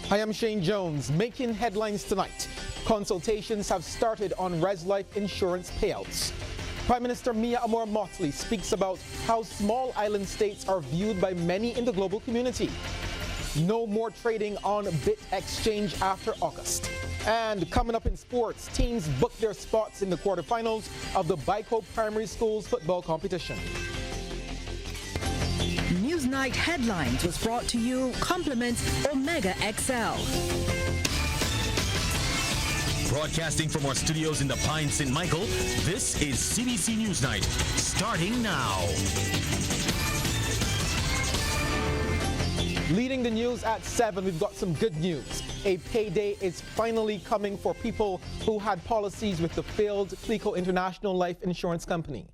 Hi, I'm Shane Jones. Making headlines tonight. Consultations have started on Res Life insurance payouts. Prime Minister Mia Motley speaks about how small island states are viewed by many in the global community. No more trading on bit exchange after August. And coming up in sports, teams book their spots in the quarterfinals of the Baiko Primary Schools football competition. Newsnight Headlines was brought to you compliments Omega XL. Broadcasting from our studios in the Pine St. Michael, this is CBC Newsnight, starting now. Leading the news at 7, we've got some good news. A payday is finally coming for people who had policies with the failed Cleo International Life Insurance Company.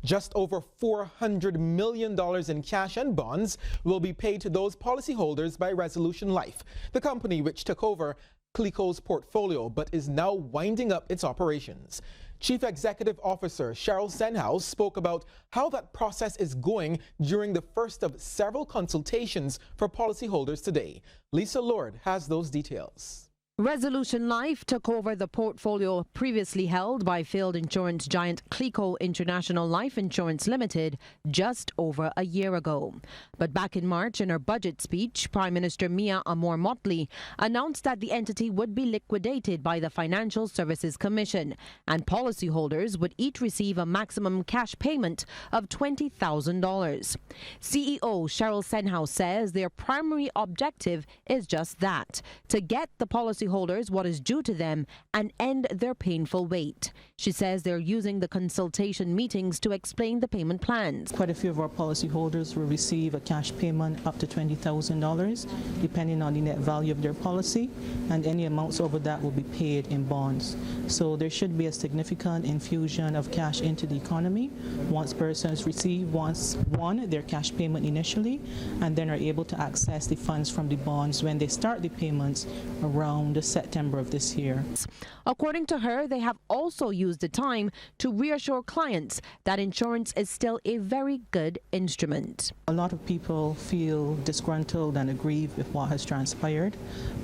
Just over $400 million in cash and bonds will be paid to those policyholders by Resolution Life, the company which took over Cleo's portfolio but is now winding up its operations. Chief Executive Officer Cheryl Senhouse spoke about how that process is going during the first of several consultations for policyholders today. Lisa Lord has those details. Resolution Life took over the portfolio previously held by failed insurance giant Cleo International Life Insurance Limited just over a year ago. But back in March, in her budget speech, Prime Minister Mia Motley announced that the entity would be liquidated by the Financial Services Commission, and policyholders would each receive a maximum cash payment of $20,000. CEO Cheryl Senhouse says their primary objective is just that, to get the policyholders what is due to them and end their painful wait. She says they're using the consultation meetings to explain the payment plans. Quite a few of our policyholders will receive a cash payment up to $20,000 depending on the net value of their policy, and any amounts over that will be paid in bonds. So there should be a significant infusion of cash into the economy once persons receive their cash payment initially, and then are able to access the funds from the bonds when they start the payments around September of this year. According to her, they have also used the time to reassure clients that insurance is still a very good instrument. A lot of people feel disgruntled and aggrieved with what has transpired,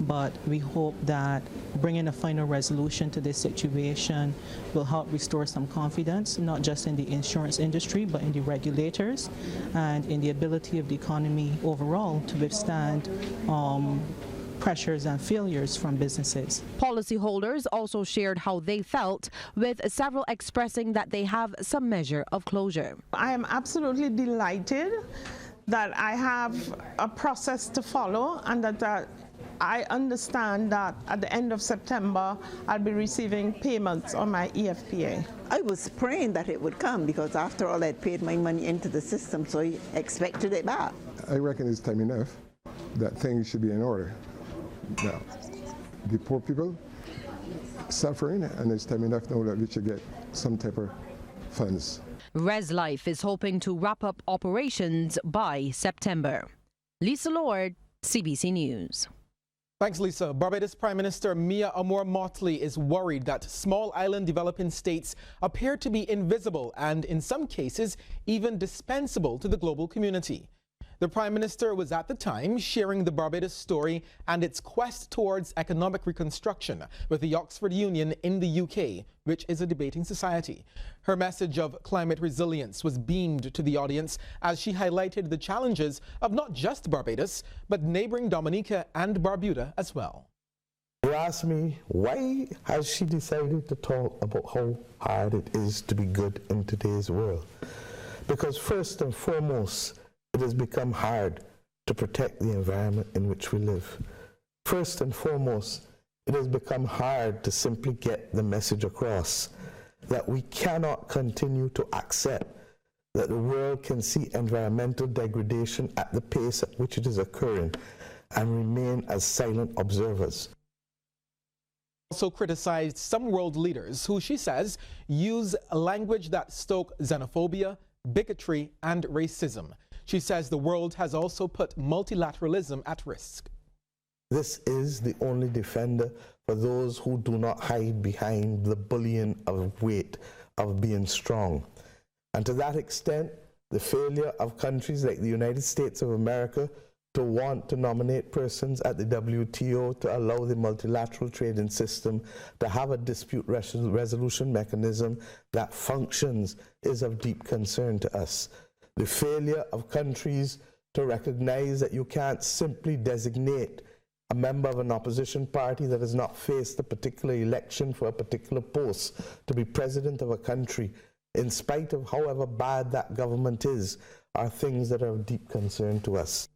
but we hope that bringing a final resolution to this situation will help restore some confidence, not just in the insurance industry, but in the regulators and in the ability of the economy overall to withstand pressures and failures from businesses. Policyholders also shared how they felt, with several expressing that they have some measure of closure. I am absolutely delighted that I have a process to follow, and that I understand that at the end of September I'll be receiving payments on my EFPA. I was praying that it would come because after all I'd paid my money into the system, so I expected it back. I reckon it's time enough that things should be in order. Now, the poor people suffering, and it's time enough now that we should get some type of funds. Res Life is hoping to wrap up operations by September. Lisa Lord, CBC News. Thanks, Lisa. Barbados Prime Minister Mia Motley is worried that small island developing states appear to be invisible and, in some cases, even dispensable to the global community. The Prime Minister was at the time sharing the Barbados story and its quest towards economic reconstruction with the Oxford Union in the UK, which is a debating society. Her message of climate resilience was beamed to the audience as she highlighted the challenges of not just Barbados, but neighboring Dominica and Barbuda as well. You ask me, why has she decided to talk about how hard it is to be good in today's world? Because first and foremost, it has become hard to protect the environment in which we live. First and foremost, it has become hard to simply get the message across that we cannot continue to accept that the world can see environmental degradation at the pace at which it is occurring and remain as silent observers. Also criticized some world leaders who, she says, use language that stoke xenophobia, bigotry, and racism. She says the world has also put multilateralism at risk. This is the only defender for those who do not hide behind the bullying of weight of being strong. And to that extent, the failure of countries like the United States of America to want to nominate persons at the WTO to allow the multilateral trading system to have a dispute resolution mechanism that functions is of deep concern to us. The failure of countries to recognize that you can't simply designate a member of an opposition party that has not faced a particular election for a particular post to be president of a country, in spite of however bad that government is, are things that are of deep concern to us.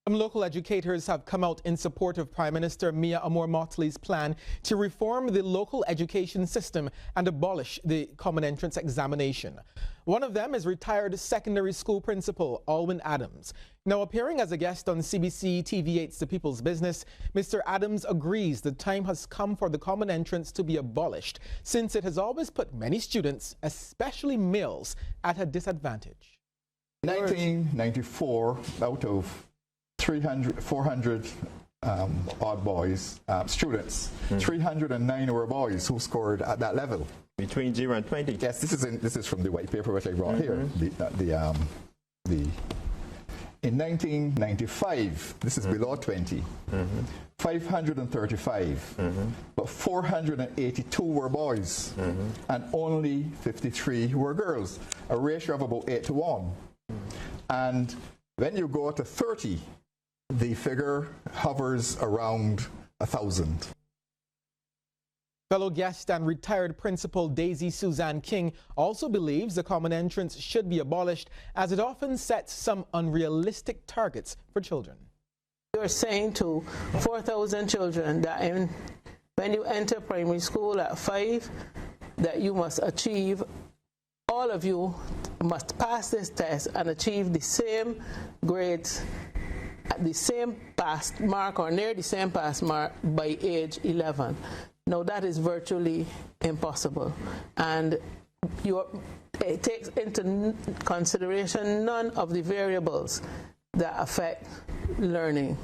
Some local educators have come out in support of Prime Minister Mia Amor-Mottley's plan to reform the local education system and abolish the common entrance examination. One of them is retired secondary school principal Alwyn Adams. Now appearing as a guest on CBC TV8's The People's Business, Mr. Adams agrees the time has come for the common entrance to be abolished, since it has always put many students, especially males, at a disadvantage. In 1994, out of 400 odd boys, students, 309 were boys who scored at that level. Between 0 and 20? Yes, this is from the white paper which I brought here. In 1995, this is below 20, 535, but 482 were boys, and only 53 were girls, a ratio of about 8 to 1. And when you go to 30, the figure hovers around 1,000. Fellow guest and retired principal Daisy Suzanne King also believes the common entrance should be abolished, as it often sets some unrealistic targets for children. You're saying to 4,000 children that when you enter primary school at 5, that you must achieve, all of you must pass this test and achieve the same grades at the same pass mark or near the same pass mark by age 11. Now that is virtually impossible, and it takes into consideration none of the variables that affect learning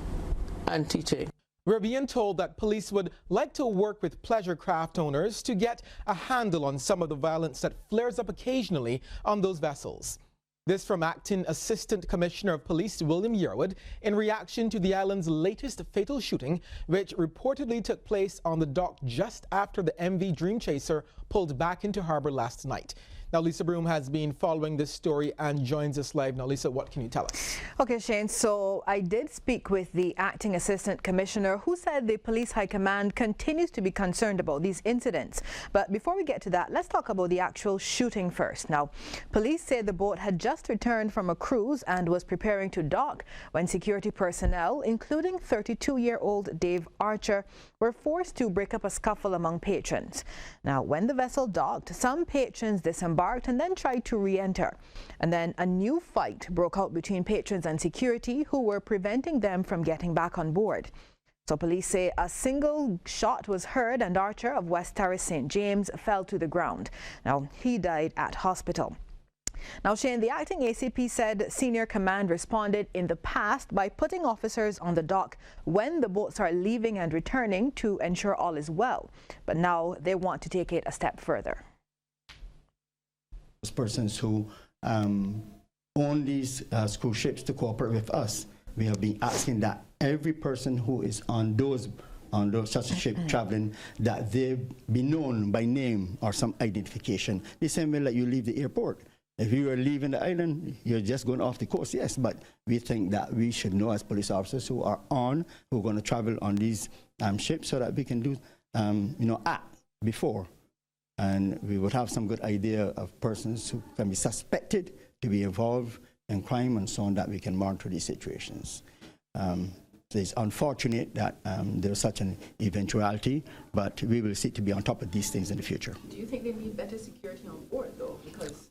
and teaching. We're being told that police would like to work with pleasure craft owners to get a handle on some of the violence that flares up occasionally on those vessels. This from Acting Assistant Commissioner of Police William Yearwood in reaction to the island's latest fatal shooting, which reportedly took place on the dock just after the MV Dream Chaser pulled back into harbor last night. Now, Lisa Broom has been following this story and joins us live. Now, Lisa, what can you tell us? Okay, Shane, so I did speak with the Acting Assistant Commissioner, who said the Police High Command continues to be concerned about these incidents. But before we get to that, let's talk about the actual shooting first. Now, police say the boat had just returned from a cruise and was preparing to dock when security personnel, including 32-year-old Dave Archer, were forced to break up a scuffle among patrons. Now, when the vessel docked, some patrons disembarked and then tried to re-enter. And then a new fight broke out between patrons and security, who were preventing them from getting back on board. So police say a single shot was heard and Archer of West Terrace St. James fell to the ground. Now, he died at hospital. Now, Shane, the acting ACP said senior command responded in the past by putting officers on the dock when the boats are leaving and returning to ensure all is well. But now they want to take it a step further. Persons who own these cruise ships to cooperate with us. We have been asking that every person who is on such a ship traveling, that they be known by name or some identification. The same way like you leave the airport. If you are leaving the island, you're just going off the coast, yes, but we think that we should know as police officers who are going to travel on these ships, so that we can do, act before. And we would have some good idea of persons who can be suspected to be involved in crime and so on, that we can monitor these situations. It's unfortunate that there's such an eventuality, but we will seek to be on top of these things in the future. Do you think they need better security on board, though? Because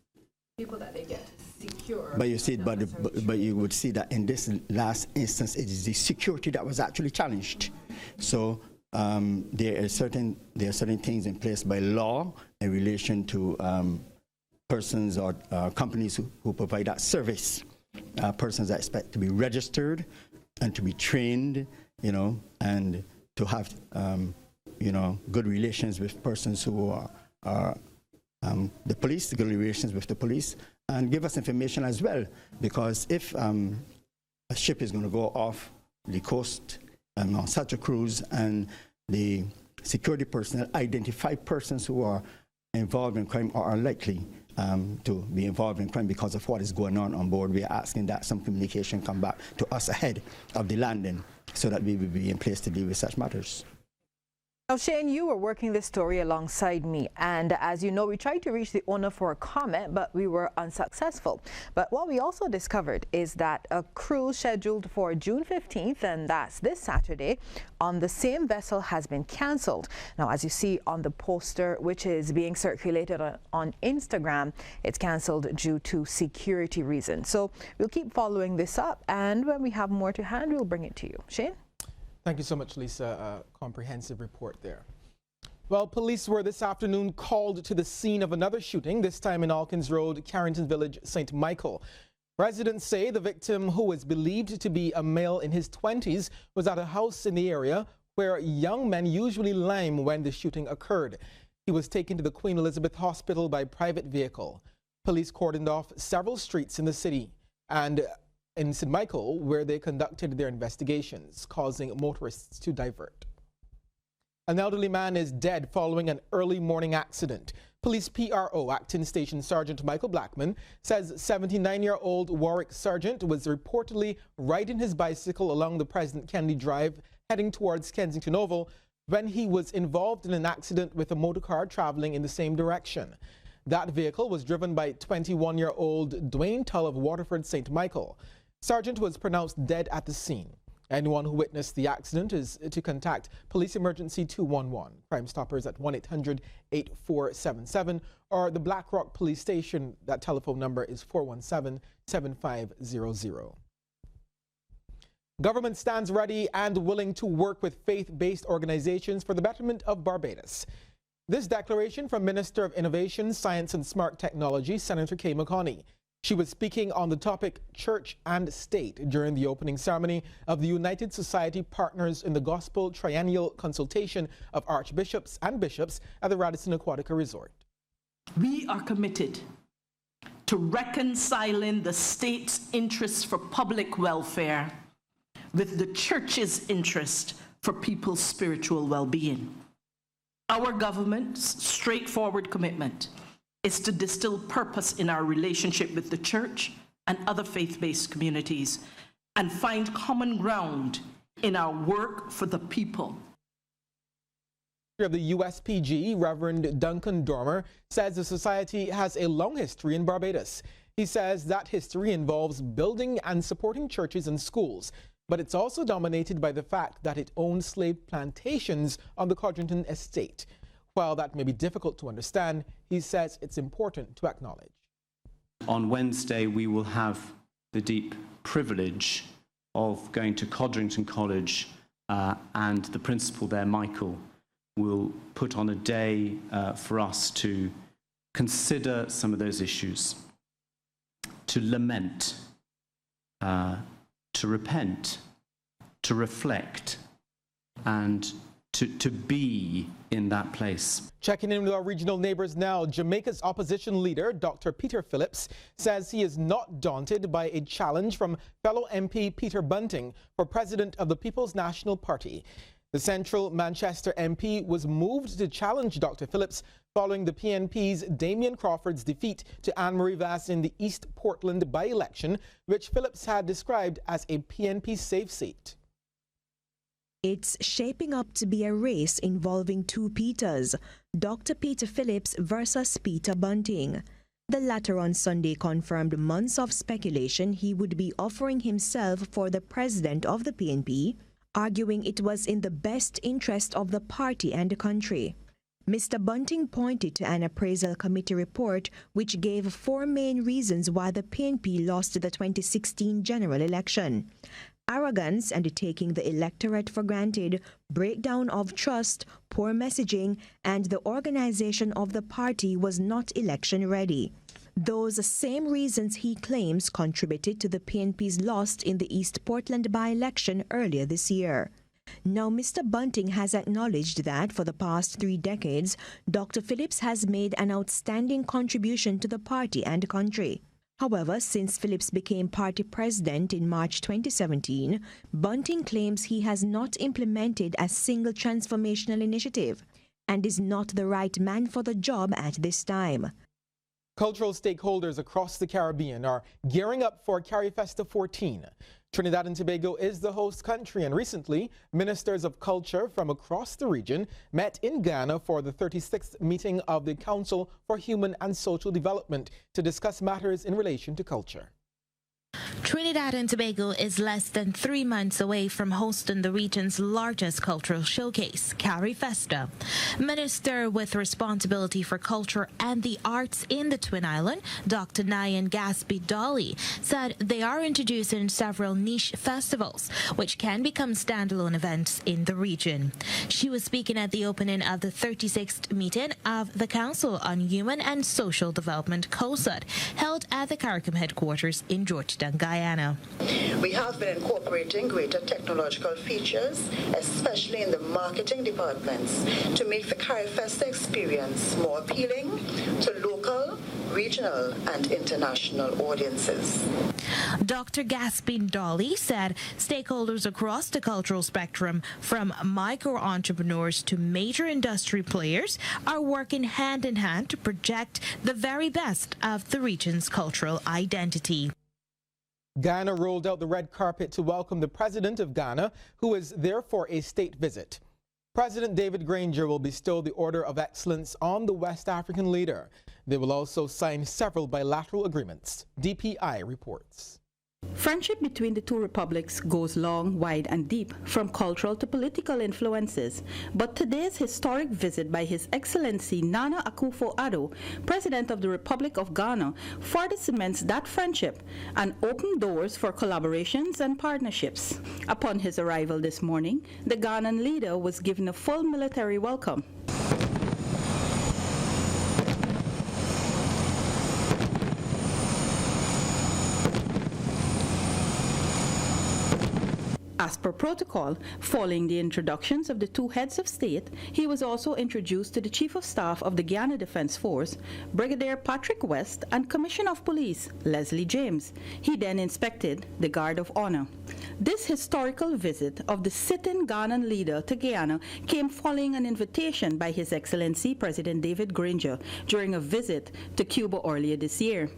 people that they get to secure... But you see, but you would see that in this last instance, it is the security that was actually challenged. So there are certain things in place by law in relation to persons or companies who provide that service. Persons are expected to be registered and to be trained, and to have, good relations with persons who are the police, good relations with the police, and give us information as well. Because if a ship is going to go off the coast on such a cruise, and the security personnel identify persons who are involved in crime or are likely to be involved in crime because of what is going on board. We are asking that some communication come back to us ahead of the landing so that we will be in place to deal with such matters. Now, Shane, you were working this story alongside me, and as you know, we tried to reach the owner for a comment, but we were unsuccessful. But what we also discovered is that a cruise scheduled for June 15th, and that's this Saturday, on the same vessel has been cancelled. Now, as you see on the poster, which is being circulated on Instagram, it's cancelled due to security reasons. So we'll keep following this up, and when we have more to hand, we'll bring it to you. Shane? Thank you so much, Lisa. A comprehensive report there. Well, police were this afternoon called to the scene of another shooting, this time in Alkins Road, Carrington Village, St. Michael. Residents say the victim, who is believed to be a male in his 20s, was at a house in the area where young men usually lime when the shooting occurred. He was taken to the Queen Elizabeth Hospital by private vehicle. Police cordoned off several streets in the city and in St. Michael, where they conducted their investigations, causing motorists to divert. An elderly man is dead following an early morning accident. Police PRO, Acton Station Sergeant Michael Blackman, says 79-year-old Warwick Sargent was reportedly riding his bicycle along the President Kennedy Drive heading towards Kensington Oval when he was involved in an accident with a motorcar traveling in the same direction. That vehicle was driven by 21-year-old Dwayne Tull of Waterford, St. Michael. Sargent was pronounced dead at the scene. Anyone who witnessed the accident is to contact Police Emergency 211, Crime Stoppers at 1-800-8477, or the Black Rock Police Station. That telephone number is 417-7500. Government stands ready and willing to work with faith-based organizations for the betterment of Barbados. This declaration from Minister of Innovation, Science and Smart Technology, Senator Kay McConney. She was speaking on the topic Church and State during the opening ceremony of the United Society Partners in the Gospel Triennial Consultation of Archbishops and Bishops at the Radisson Aquatica Resort. We are committed to reconciling the state's interests for public welfare with the Church's interest for people's spiritual well-being. Our government's straightforward commitment is to distill purpose in our relationship with the Church and other faith-based communities and find common ground in our work for the people. Of the USPG, Reverend Duncan Dormer, says the society has a long history in Barbados. He says that history involves building and supporting churches and schools, but it's also dominated by the fact that it owns slave plantations on the Codrington estate. While that may be difficult to understand, he says it's important to acknowledge. On Wednesday, we will have the deep privilege of going to Codrington College, and the principal there, Michael, will put on a day for us to consider some of those issues, to lament, to repent, to reflect, and to be in that place. Checking in with our regional neighbors now, Jamaica's opposition leader, Dr. Peter Phillips, says he is not daunted by a challenge from fellow MP Peter Bunting for president of the People's National Party. The Central Manchester MP was moved to challenge Dr. Phillips following the PNP's Damien Crawford's defeat to Anne-Marie Vass in the East Portland by-election, which Phillips had described as a PNP safe seat. It's shaping up to be a race involving two Peters, Dr. Peter Phillips versus Peter Bunting. The latter on Sunday confirmed months of speculation he would be offering himself for the president of the PNP, arguing it was in the best interest of the party and the country. Mr. Bunting pointed to an appraisal committee report which gave four main reasons why the PNP lost the 2016 general election: arrogance and taking the electorate for granted, breakdown of trust, poor messaging, and the organization of the party was not election ready. Those same reasons he claims contributed to the PNP's loss in the East Portland by-election earlier this year. Now, Mr. Bunting has acknowledged that for the past 3 decades, Dr. Phillips has made an outstanding contribution to the party and country. However, since Phillips became party president in March 2017, Bunting claims he has not implemented a single transformational initiative and is not the right man for the job at this time. Cultural stakeholders across the Caribbean are gearing up for CariFesta 14. Trinidad and Tobago is the host country, and recently, ministers of culture from across the region met in Ghana for the 36th meeting of the Council for Human and Social Development to discuss matters in relation to culture. Trinidad and Tobago is less than 3 months away from hosting the region's largest cultural showcase, CariFesta. Minister with responsibility for culture and the arts in the Twin Island, Dr. Nyan Gaspy-Dolly, said they are introducing several niche festivals, which can become standalone events in the region. She was speaking at the opening of the 36th meeting of the Council on Human and Social Development, COSUD, held at the CARICOM headquarters in Georgetown, Guyana. We have been incorporating greater technological features, especially in the marketing departments, to make the CariFesta experience more appealing to local, regional, and international audiences. Dr. Gaspy-Dolly said stakeholders across the cultural spectrum, from micro-entrepreneurs to major industry players, are working hand in hand to project the very best of the region's cultural identity. Ghana rolled out the red carpet to welcome the President of Ghana, who is there for a state visit. President David Granger will bestow the Order of Excellence on the West African leader. They will also sign several bilateral agreements. DPI reports. Friendship between the two republics goes long, wide, and deep, from cultural to political influences. But today's historic visit by His Excellency Nana Akufo-Addo, President of the Republic of Ghana, further cements that friendship and opens doors for collaborations and partnerships. Upon his arrival this morning, the Ghanaian leader was given a full military welcome. As per protocol, following the introductions of the two heads of state, he was also introduced to the Chief of Staff of the Guyana Defense Force, Brigadier Patrick West, and Commissioner of Police, Leslie James. He then inspected the Guard of Honor. This historical visit of the sitting Ghanaian leader to Guyana came following an invitation by His Excellency President David Granger during a visit to Cuba earlier this year.